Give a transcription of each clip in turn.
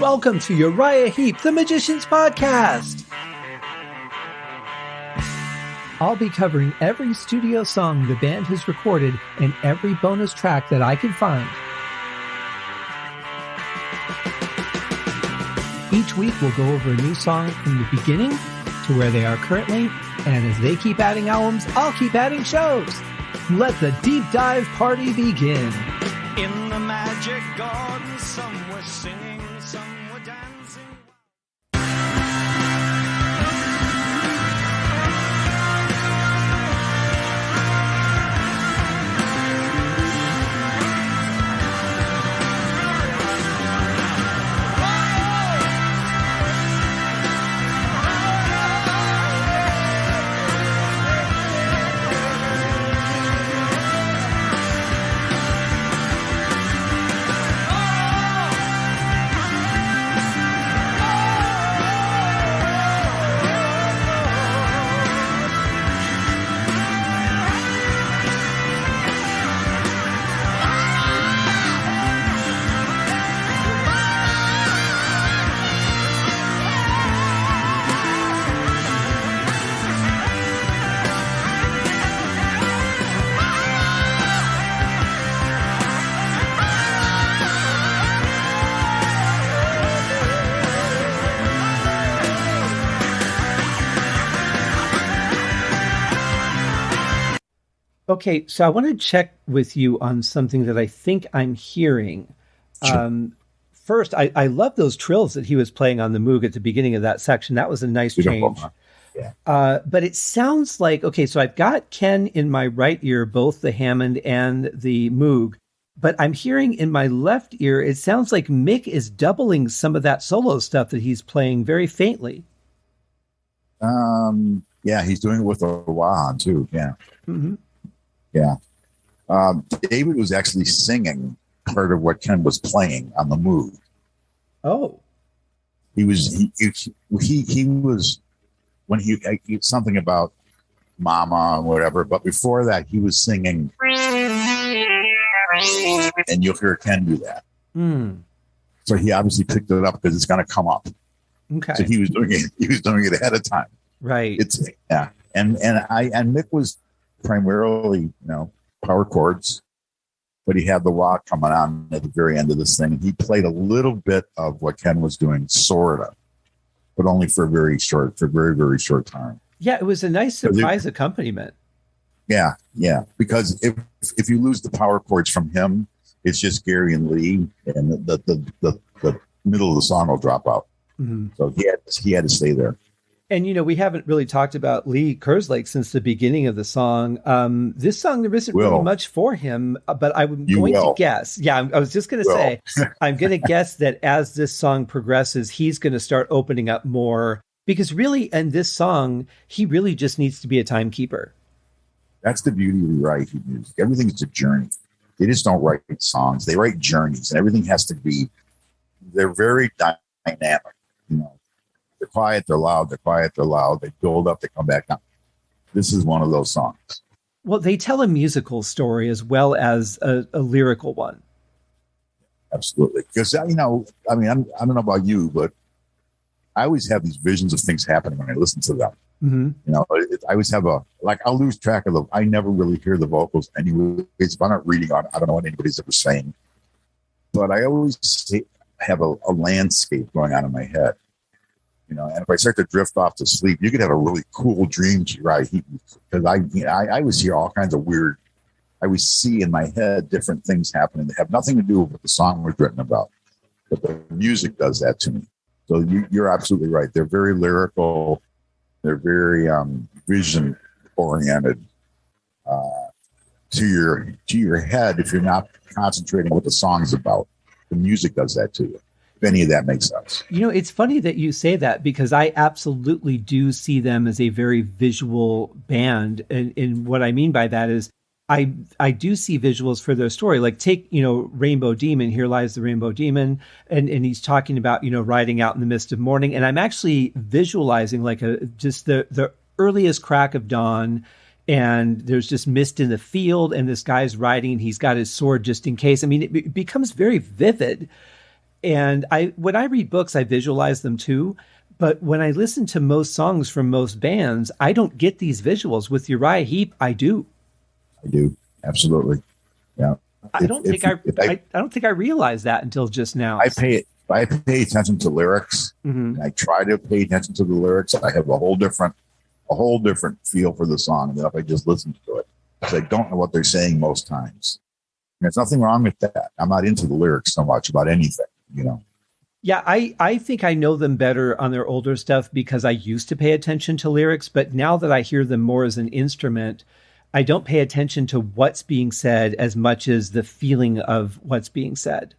Welcome to Uriah Heep, the Magician's Podcast. I'll be covering every studio song the band has recorded and every bonus track that I can find. Each week we'll go over a new song from the beginning to where they are currently, and as they keep adding albums, I'll keep adding shows. Let the deep dive party begin. In the magic garden, some were singing, some were dancing. Okay, so I want to check with you on something that I think I'm hearing. Sure. First, I love those trills that he was playing on the Moog at the beginning of that section. That was a nice change. Yeah. But it sounds like, okay, so I've got Ken in my right ear, both the Hammond and the Moog, but I'm hearing in my left ear, it sounds like Mick is doubling some of that solo stuff that he's playing very faintly. Yeah, he's doing it with a wah too, yeah. Mm-hmm. Yeah. David was actually singing part of what Ken was playing on the Moog. Oh. He was when he something about mama and whatever, but before that he was singing, and you'll hear Ken do that. So he obviously picked it up because it's going to come up. Okay. So he was doing it ahead of time. Right. And Mick was primarily, power chords, but he had the wah coming on at the very end of this thing. He played a little bit of what Ken was doing, sorta, but only for very, very short time. Yeah, it was a nice surprise accompaniment. Yeah, because if you lose the power chords from him, it's just Gary and Lee, and the middle of the song will drop out. Mm-hmm. So he had to stay there. And, we haven't really talked about Lee Kerslake since the beginning of the song. This song, there isn't really much for him, but I'm going to guess. Yeah, I was just going to say, I'm going to guess that as this song progresses, he's going to start opening up more. Because really, in this song, he really just needs to be a timekeeper. That's the beauty of Uriah Heep music. Everything's a journey. They just don't write songs. They write journeys. And everything has to be, they're very dynamic, They're quiet, they're loud, they're quiet, they're loud. They build up, they come back down. This is one of those songs. Well, they tell a musical story as well as a lyrical one. Absolutely. Because, I don't know about you, but I always have these visions of things happening when I listen to them. Mm-hmm. I always have I'll lose track of I never really hear the vocals anyway. If I'm not reading on, I don't know what anybody's ever saying. But I always have a landscape going on in my head. And if I start to drift off to sleep, you could have a really cool dream, right? Because I always hear all kinds of weird. I always see in my head different things happening that have nothing to do with what the song was written about, but the music does that to me. So you're absolutely right. They're very lyrical. They're very vision oriented. To your head, if you're not concentrating what the song's about, the music does that to you. Any of that makes sense. It's funny that you say that because I absolutely do see them as a very visual band. And what I mean by that is I do see visuals for their story. Like take, Rainbow Demon, Here Lies the Rainbow Demon. And he's talking about, riding out in the mist of morning. And I'm actually visualizing just the earliest crack of dawn. And there's just mist in the field and this guy's riding and he's got his sword just in case. I mean, it becomes very vivid. And when I read books, I visualize them too. But when I listen to most songs from most bands, I don't get these visuals. With Uriah Heep, I do. I do. Absolutely. Yeah. I don't think I realized that until just now. I pay attention to lyrics. Mm-hmm. And I try to pay attention to the lyrics. I have a whole different feel for the song than if I just listen to it. Because I don't know what they're saying most times. And there's nothing wrong with that. I'm not into the lyrics so much about anything, you know. Yeah, I think I know them better on their older stuff because I used to pay attention to lyrics, but now that I hear them more as an instrument, I don't pay attention to what's being said as much as the feeling of what's being said.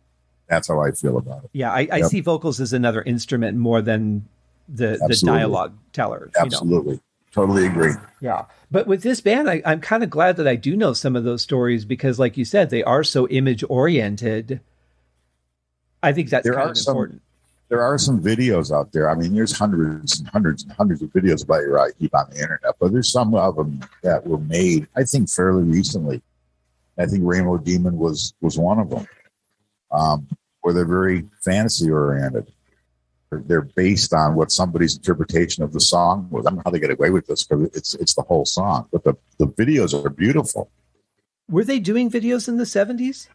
That's how I feel about it. Yeah, I see vocals as another instrument more than the dialogue teller. Absolutely. You know? Totally agree. Yeah. But with this band, I'm kind of glad that I do know some of those stories because, like you said, they are so image-oriented. I think that's kind of important. There are some videos out there. I mean, there's hundreds and hundreds and hundreds of videos about Uriah Heep on the internet, but there's some of them that were made, I think, fairly recently. I think Rainbow Demon was one of them, where they're very fantasy-oriented. They're based on what somebody's interpretation of the song was. I don't know how they get away with this because it's the whole song, but the videos are beautiful. Were they doing videos in the 70s?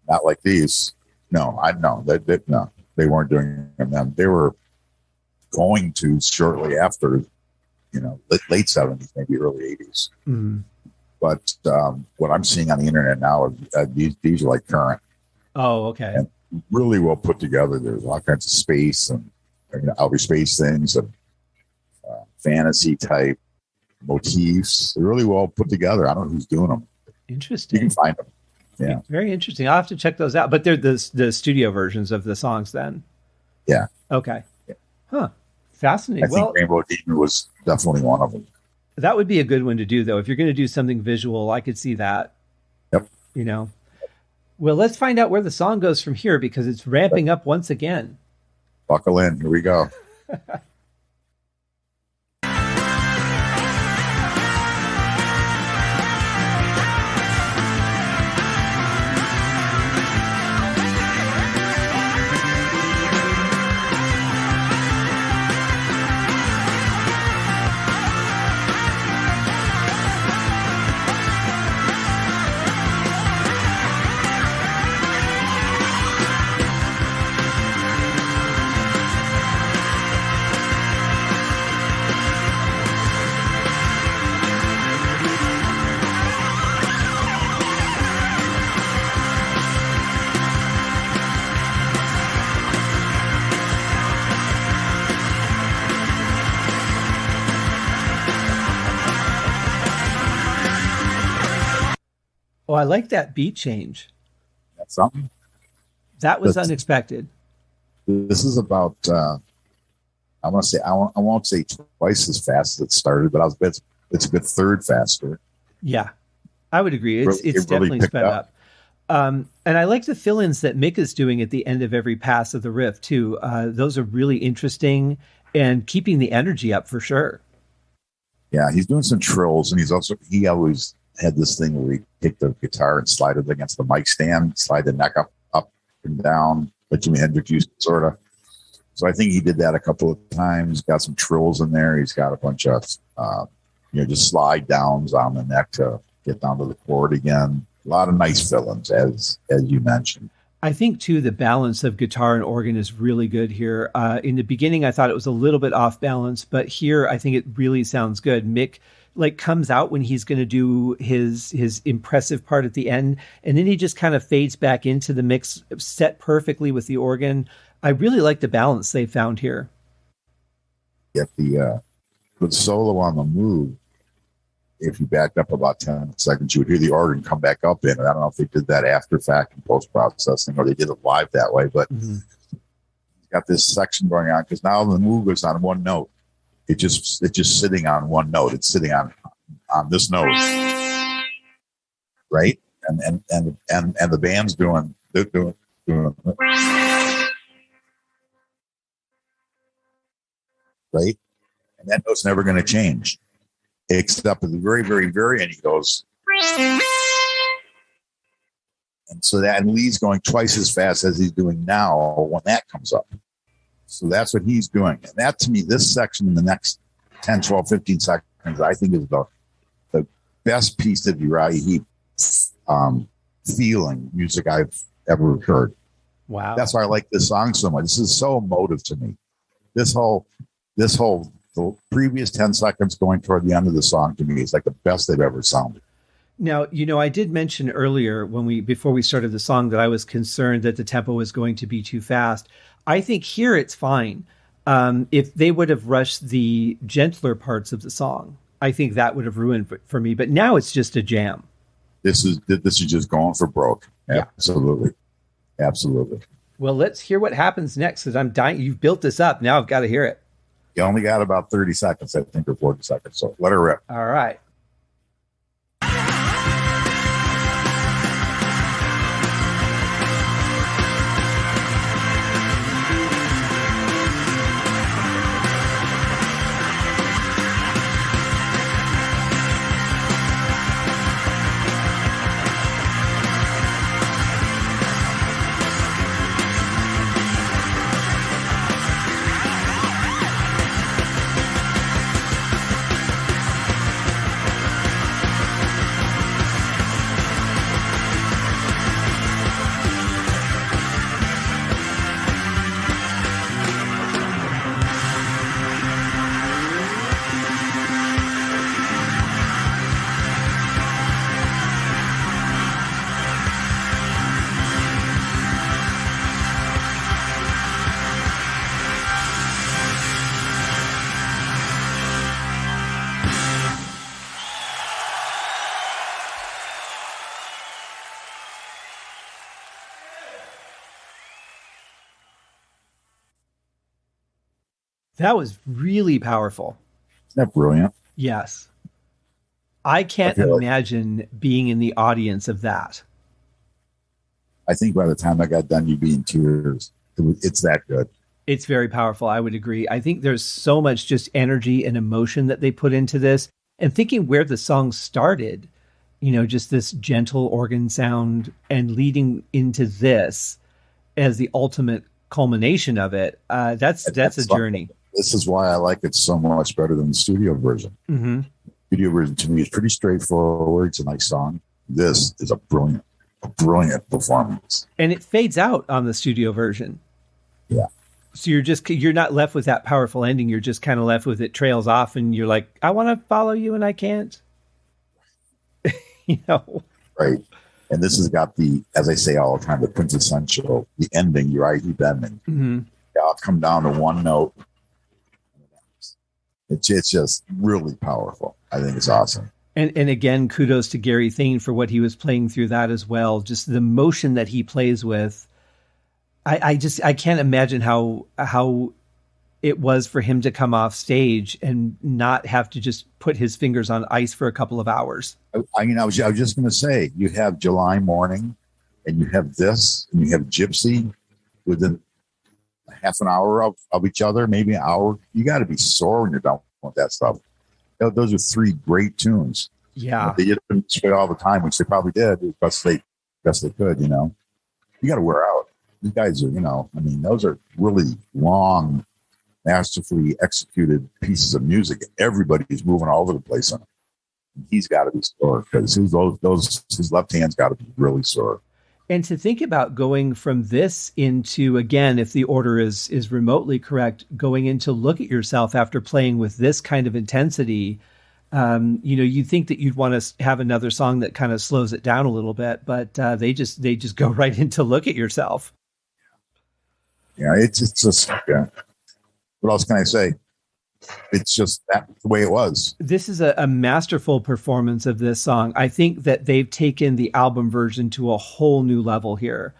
Not like these. No, no, they weren't doing them then. They were going to shortly after, you know, late 70s, maybe early 80s. Mm-hmm. But what I'm seeing on the internet now are these are like current. Oh, okay. And really well put together. There's all kinds of space and outer space things and fantasy type motifs. They're really well put together. I don't know who's doing them. Interesting. You can find them. Yeah. Very interesting. I'll have to check those out. But they're the studio versions of the songs then? Yeah. Okay. Yeah. Huh. Fascinating. I think Rainbow Demon was definitely one of them. That would be a good one to do, though. If you're going to do something visual, I could see that. Yep. You know. Well, let's find out where the song goes from here because it's ramping up once again. Buckle in. Here we go. Oh, I like that beat change. That's something. That was unexpected. This is about, I want to say, I won't say twice as fast as it started, but it's a good third faster. Yeah, I would agree. It's really definitely sped up. And I like the fill-ins that Mick is doing at the end of every pass of the riff too. Those are really interesting and keeping the energy up for sure. Yeah, he's doing some trills, and he always had this thing where he take the guitar and slide it against the mic stand, slide the neck up and down, like Jimi Hendrix used to, sort of. So I think he did that a couple of times. Got some trills in there. He's got a bunch of, just slide downs on the neck to get down to the chord again. A lot of nice fill-ins, as you mentioned. I think, too, the balance of guitar and organ is really good here. In the beginning, I thought it was a little bit off balance, but here I think it really sounds good. Mick comes out when he's going to do his impressive part at the end, and then he just kind of fades back into the mix, set perfectly with the organ. I really like the balance they found here. Get the solo on the move. If you backed up about 10 seconds, you would hear the organ come back up in it. I don't know if they did that after fact in post-processing or they did it live that way, but He's got this section going on because now the move is on one note. It's just sitting on one note. It's sitting on this note, right? And the band's doing right, and that note's never going to change, except at the very, very, very end he goes, and So that, and Lee's going twice as fast as he's doing now when that comes up. So that's what he's doing. And that, to me, this section in the next 10, 12, 15 seconds, I think is the best piece of Uriah Heep feeling music I've ever heard. Wow. That's why I like this song so much. This is so emotive to me. The previous 10 seconds going toward the end of the song to me is like the best they've ever sounded. Now, I did mention earlier before we started the song that I was concerned that the tempo was going to be too fast. I think here it's fine. If they would have rushed the gentler parts of the song, I think that would have ruined for me. But now it's just a jam. This is just going for broke. Yeah. Absolutely. Absolutely. Well, let's hear what happens next, because I'm dying. You've built this up. Now I've got to hear it. You only got about 30 seconds, I think, or 40 seconds. So let her rip. All right. That was really powerful. Isn't that brilliant? Yes. I can't imagine being in the audience of that. I think by the time I got done, you'd be in tears. It's that good. It's very powerful. I would agree. I think there's so much just energy and emotion that they put into this. And thinking where the song started, just this gentle organ sound and leading into this as the ultimate culmination of it. That's a journey. This is why I like it so much better than the studio version. Mm-hmm. Studio version to me is pretty straightforward. It's a nice song. This is a brilliant performance. And it fades out on the studio version. Yeah. So you're not left with that powerful ending. You're just kind of left with it trails off and you're like, I want to follow you and I can't. Right. And this has got as I say all the time, the quintessential, the ending, Uriah Heep ending. Mm-hmm. I'll come down to one note. It's just really powerful. I think it's awesome. And again, kudos to Gary Thain for what he was playing through that as well. Just the motion that he plays with. I can't imagine how it was for him to come off stage and not have to just put his fingers on ice for a couple of hours. I was just going to say, you have July Morning and you have this and you have Gypsy within half an hour of each other, maybe an hour. You got to be sore when you're done with that stuff. Those are three great tunes. Yeah. They didn't play all the time, which they probably did as best they could, You got to wear out. These guys are, those are really long, masterfully executed pieces of music. Everybody's moving all over the place on it. He's got to be sore because his left hand's got to be really sore. And to think about going from this into, again, if the order is remotely correct, going into Look at Yourself after playing with this kind of intensity, you think that you'd want to have another song that kind of slows it down a little bit, but they just go right into Look at Yourself. Yeah, it's just, yeah. What else can I say? It's just the way it was. This is a masterful performance of this song. I think that they've taken the album version to a whole new level here.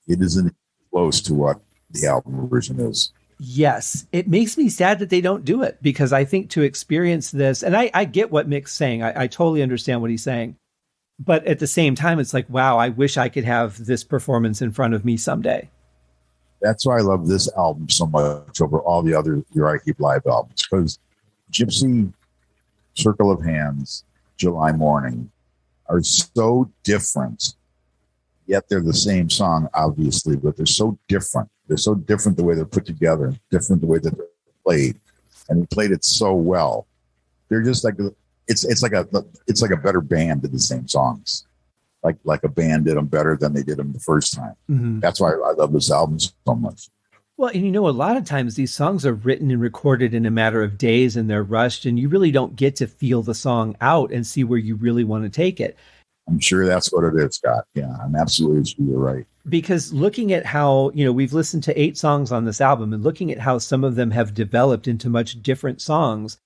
It isn't close to what the album version is. Yes. It makes me sad that they don't do it, because I think to experience this, and I get what Mick's saying. I totally understand what he's saying. But at the same time, it's like, wow, I wish I could have this performance in front of me someday. That's why I love this album so much over all the other Uriah Heep live albums, because Gypsy, Circle of Hands, July Morning are so different yet they're the same song, obviously, but they're so different. They're so different the way they're put together, different the way that they're played, and he played it so well. They're just like it's like a better band did the same songs, like a band did them better than they did them the first time. Mm-hmm. That's why I love this album so much. Well, and a lot of times these songs are written and recorded in a matter of days, and they're rushed, and you really don't get to feel the song out and see where you really want to take it. I'm sure that's what it is, Scott. Yeah, I'm absolutely sure you're right. Because looking at how, we've listened to 8 songs on this album, and looking at how some of them have developed into much different songs,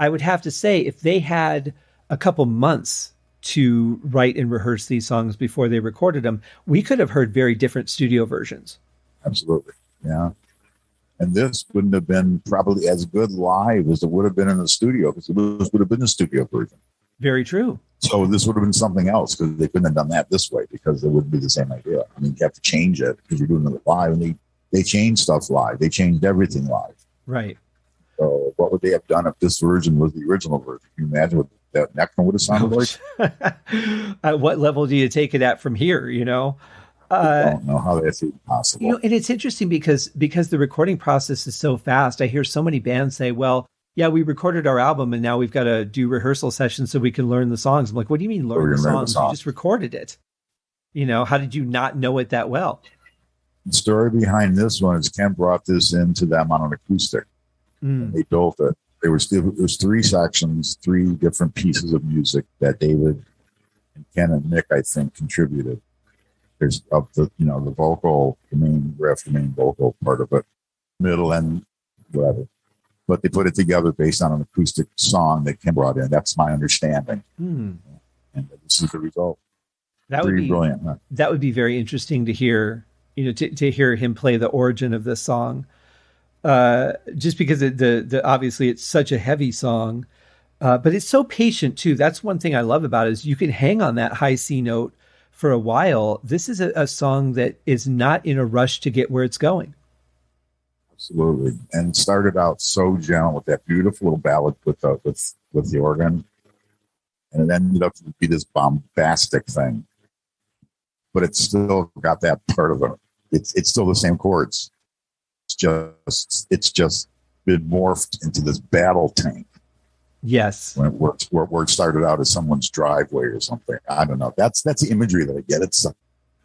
I would have to say if they had a couple months to write and rehearse these songs before they recorded them, we could have heard very different studio versions. Absolutely. Yeah. And this wouldn't have been probably as good live as it would have been in the studio, because it would have been a studio version. Very true. So this would have been something else, because they couldn't have done that this way, because it wouldn't be the same idea. I mean, you have to change it because you're doing it live, and they changed stuff live. They changed everything live. Right. So what would they have done if this version was the original version? Can you imagine what that next one would have sounded like? At what level do you take it at from here, I don't know how that's even possible. And it's interesting because the recording process is so fast. I hear so many bands say, well, yeah, we recorded our album and now we've got to do rehearsal sessions so we can learn the songs. I'm like, what do you mean learn the songs? You just recorded it. How did you not know it that well? The story behind this one is Ken brought this into them on an acoustic. And they built it. There was 3 sections, 3 different pieces of music that David and Ken and Mick, I think, contributed. There's the vocal, the main riff, the main vocal part of it, middle and whatever. But they put it together based on an acoustic song that Ken brought in. That's my understanding. And this is the result. That would be brilliant. Huh? That would be very interesting to hear, to hear him play the origin of this song. Just because the obviously it's such a heavy song, but it's so patient too. That's one thing I love about it, is you can hang on that high C note for a while. This is a song that is not in a rush to get where it's going. Absolutely. And it started out so gentle with that beautiful little ballad with the organ. And it ended up to be this bombastic thing. But it's still got that part of it. It's still the same chords. It's just been morphed into this battle tank. Yes. Where it started out as someone's driveway or something. I don't know. That's the imagery that I get. It's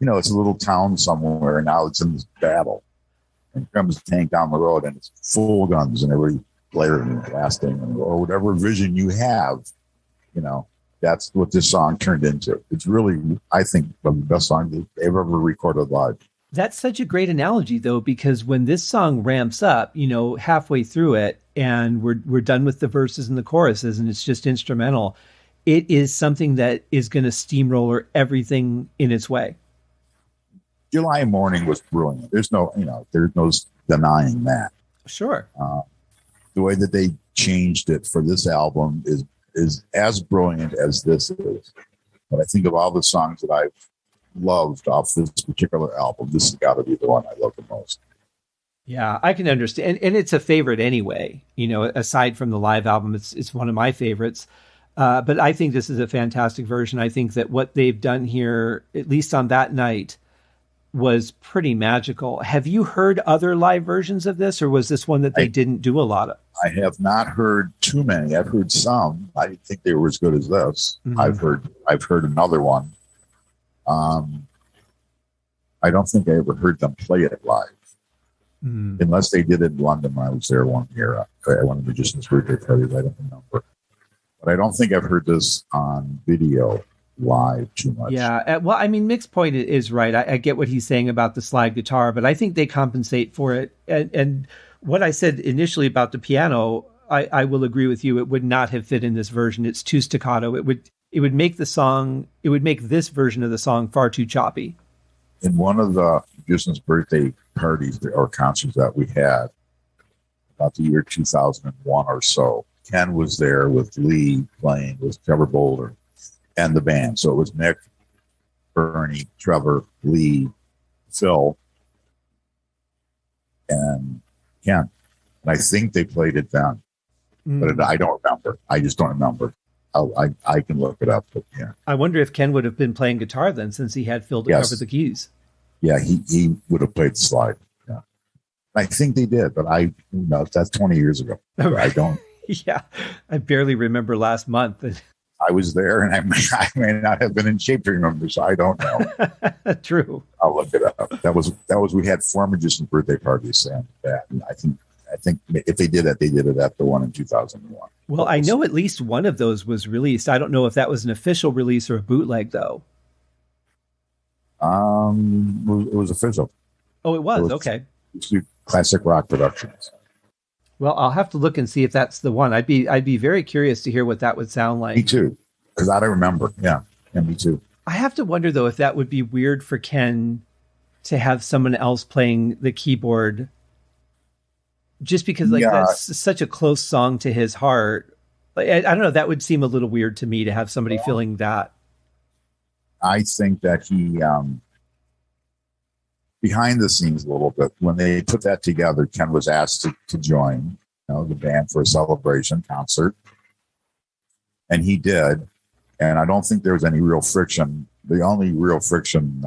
it's a little town somewhere, and now it's in this battle. And comes a tank down the road, and it's full guns and every blaring and blasting, or whatever vision you have. That's what this song turned into. It's really, I think, one of the best songs they've ever recorded live. That's such a great analogy, though, because when this song ramps up, halfway through it, and we're done with the verses and the choruses, and it's just instrumental, it is something that is going to steamroller everything in its way. July Morning was brilliant. There's no denying that. Sure. The way that they changed it for this album is as brilliant as this is. But I think of all the songs that I've loved off this particular album, this has got to be the one I love the most. Yeah, I can understand. And it's a favorite anyway. Aside from the live album, it's one of my favorites. But I think this is a fantastic version. I think that what they've done here, at least on that night, was pretty magical. Have you heard other live versions of this, or was this one that they didn't do a lot of? I have not heard too many. I've heard some. I didn't think they were as good as this. Mm-hmm. I've heard another one. I don't think I ever heard them play it live, unless they did it in London when I was there one year. I went to Magician's birthday party. I don't remember, but I don't think I've heard this on video live too much. Yeah, well, I mean, Mick's point is right. I get what he's saying about the slide guitar, but I think they compensate for it. And what I said initially about the piano, I will agree with you. It would not have fit in this version. It's too staccato. It would make the song. It would make this version of the song far too choppy. In one of the Magician's birthday parties or concerts that we had, about the year 2001 or so, Ken was there with Lee playing with Trevor Boulder and the band. So it was Mick, Bernie, Trevor, Lee, Phil, and Ken. And I think they played it then, but I don't remember. I just don't remember. I can look it up, but yeah. I wonder if Ken would have been playing guitar then, since he had Phil to cover the keys. Yeah, he would have played the slide. Yeah, I think they did, but who knows? That's 20 years ago. I don't. Yeah, I barely remember last month. I was there, and I may not have been in shape to remember, so I don't know. True. I'll look it up. That was we had 4 magicians' birthday parties, and that. And I think if they did that, they did it at the one in 2001. Well, I know at least one of those was released. I don't know if that was an official release or a bootleg, though. It was official. Oh, it was? Okay. Classic Rock Productions. Well, I'll have to look and see if that's the one. I'd be very curious to hear what that would sound like. Me too, because I don't remember. Yeah, me too. I have to wonder, though, if that would be weird for Ken to have someone else playing the keyboard, just because that's such a close song to his heart. Like, I don't know. That would seem a little weird to me to have somebody feeling that. I think that he, behind the scenes a little bit, when they put that together, Ken was asked to join, the band for a celebration concert, and he did. And I don't think there was any real friction. The only real friction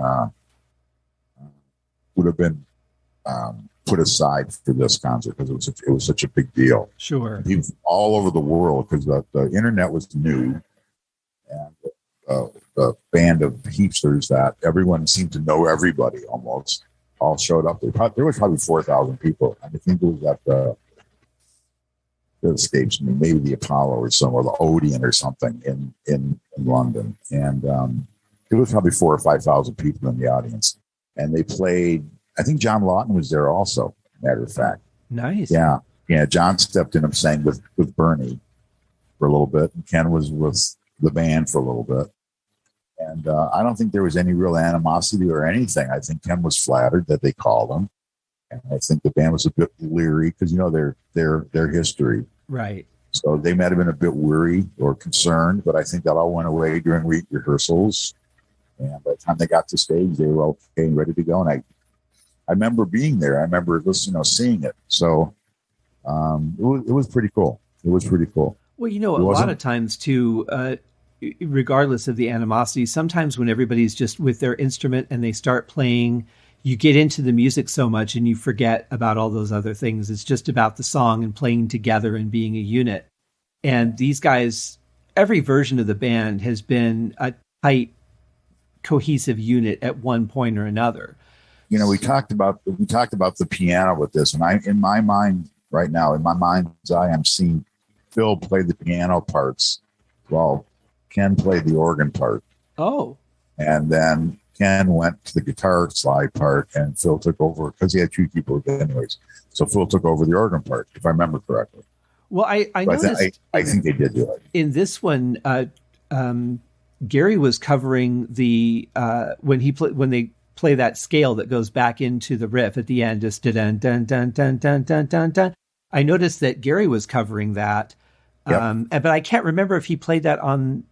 would have been put aside for this concert because it was such a big deal. Sure, he was all over the world because the internet was new, and the band of heapsters that everyone seemed to know everybody almost all showed up. There was probably 4,000 people. I think it was at the escapes me, maybe the Apollo or the Odeon or something in London, and it was probably 4,000 or 5,000 people in the audience. And they played. I think John Lawton was there also. Matter of fact, nice. Yeah. John stepped in and sang with Bernie for a little bit, and Ken was with the band for a little bit. And I don't think there was any real animosity or anything. I think Ken was flattered that they called him, and I think the band was a bit leery because their history, right? So they might have been a bit weary or concerned, but I think that all went away during rehearsals. And by the time they got to stage, they were okay and ready to go. And I remember being there. I remember seeing it. So it was pretty cool. It was pretty cool. Well, a lot of times too, regardless of the animosity, sometimes when everybody's just with their instrument and they start playing, you get into the music so much and you forget about all those other things. It's just about the song and playing together and being a unit. And these guys, every version of the band has been a tight, cohesive unit at one point or another. We talked about the piano with this, and in my mind right now, in my mind's eye, I'm seeing Phil play the piano parts while Ken played the organ part. Oh. And then Ken went to the guitar slide part, and Phil took over because he had 2 keyboards anyways. So Phil took over the organ part, if I remember correctly. Well, I noticed. I think they did do it in this one. Gary was covering the when they play that scale that goes back into the riff at the end, just dun dun dun dun dun dun dun dun. I noticed that Gary was covering that, yep. But I can't remember if he played that on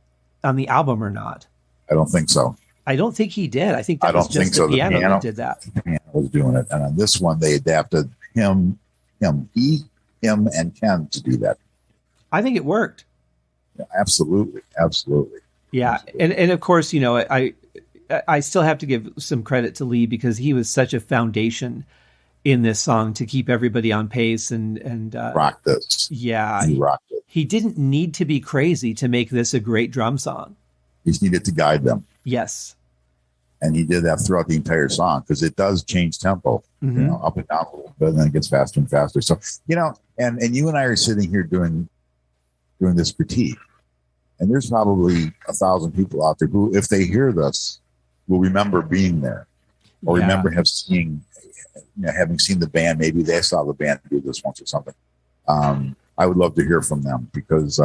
the album or not. I don't think so. I don't think he did. I think that was just the piano that did that. The piano was doing it, and on this one they adapted him, and Ken to do that. I think it worked. Yeah, absolutely. Yeah, absolutely. And of course, I still have to give some credit to Lee because he was such a foundation in this song to keep everybody on pace and rock this. Yeah, he rocked it. He didn't need to be crazy to make this a great drum song. He just needed to guide them. Yes, and he did that throughout the entire song because it does change tempo, up and down a little bit, and then it gets faster and faster. So and you and I are sitting here doing this critique, and there's probably 1,000 people out there who, if they hear this, will remember being there, or remember having seen the band. Maybe they saw the band do this once or something. I would love to hear from them because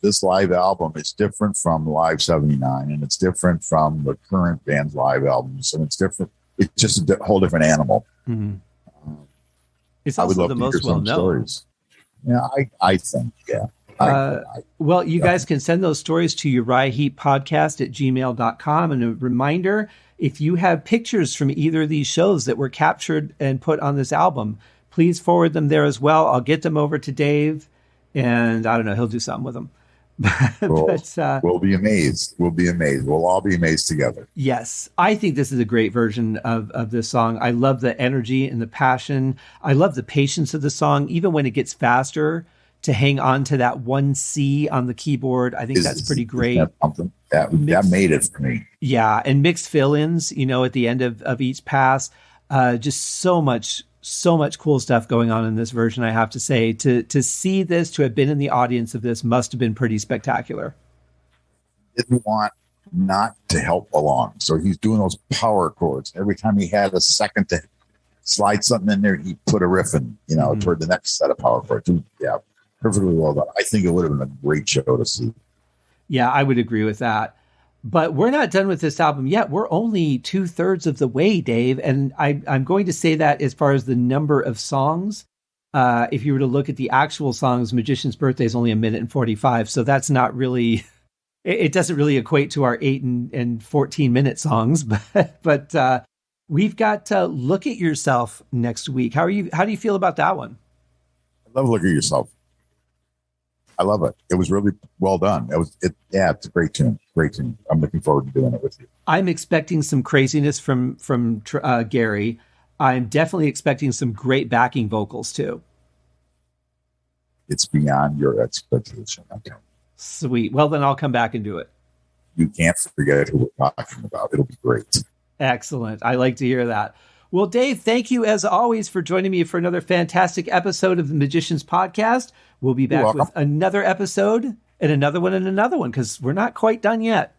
this live album is different from Live 79, and it's different from the current band's live albums, and it's different. It's just a whole different animal. Mm-hmm. It's also the most well known. Stories. Yeah, I think, yeah. Well, you guys can send those stories to Uriah Heep podcast at gmail.com. And a reminder, if you have pictures from either of these shows that were captured and put on this album, please forward them there as well. I'll get them over to Dave, and I don't know, he'll do something with them. We'll be amazed. We'll be amazed. We'll all be amazed together. Yes, I think this is a great version of this song. I love the energy and the passion. I love the patience of the song, even when it gets faster, to hang on to that one C on the keyboard. I think that's pretty great. That made it for me. Yeah, and mixed fill-ins, at the end of each pass. Just so much cool stuff going on in this version, I have to say. To see this, to have been in the audience of this, must have been pretty spectacular. Didn't want not to help along. So he's doing those power chords. Every time he had a second to slide something in there, he put a riff in, toward the next set of power chords. Yeah, perfectly well done. I think it would have been a great show to see. Yeah, I would agree with that. But we're not done with this album yet. We're only 2/3 of the way, Dave. And I'm going to say that as far as the number of songs. If you were to look at the actual songs, Magician's Birthday is only 1 minute and 45. So that's not really, it doesn't really equate to our 8 and 14 minute songs. But we've got Look at Yourself next week. How do you feel about that one? I love Look at Yourself. I love it. It was really well done. It's a great tune. Great tune. I'm looking forward to doing it with you. I'm expecting some craziness from Gary. I'm definitely expecting some great backing vocals too. It's beyond your expectation. Okay. Sweet. Well, then I'll come back and do it. You can't forget who we're talking about. It'll be great. Excellent. I like to hear that. Well, Dave, thank you as always for joining me for another fantastic episode of the Magicians Podcast. We'll be back with another episode and another one because we're not quite done yet.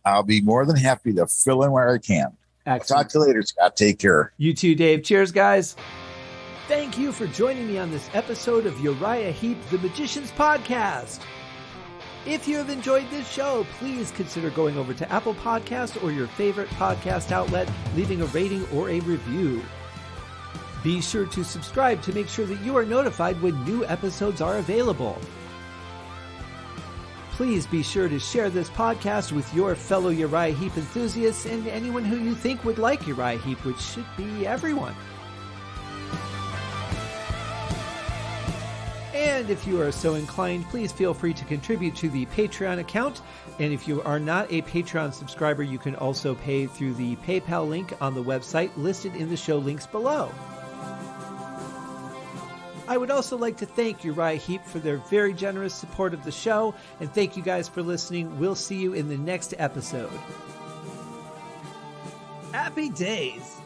I'll be more than happy to fill in where I can. Excellent. Talk to you later, Scott. Take care. You too, Dave. Cheers, guys. Thank you for joining me on this episode of Uriah Heep, the Magicians Podcast. If you have enjoyed this show, please consider going over to Apple Podcasts or your favorite podcast outlet, leaving a rating or a review. Be sure to subscribe to make sure that you are notified when new episodes are available. Please be sure to share this podcast with your fellow Uriah Heep enthusiasts and anyone who you think would like Uriah Heep, which should be everyone. And if you are so inclined, please feel free to contribute to the Patreon account. And if you are not a Patreon subscriber, you can also pay through the PayPal link on the website listed in the show links below. I would also like to thank Uriah Heep for their very generous support of the show, and thank you guys for listening. We'll see you in the next episode. Happy days!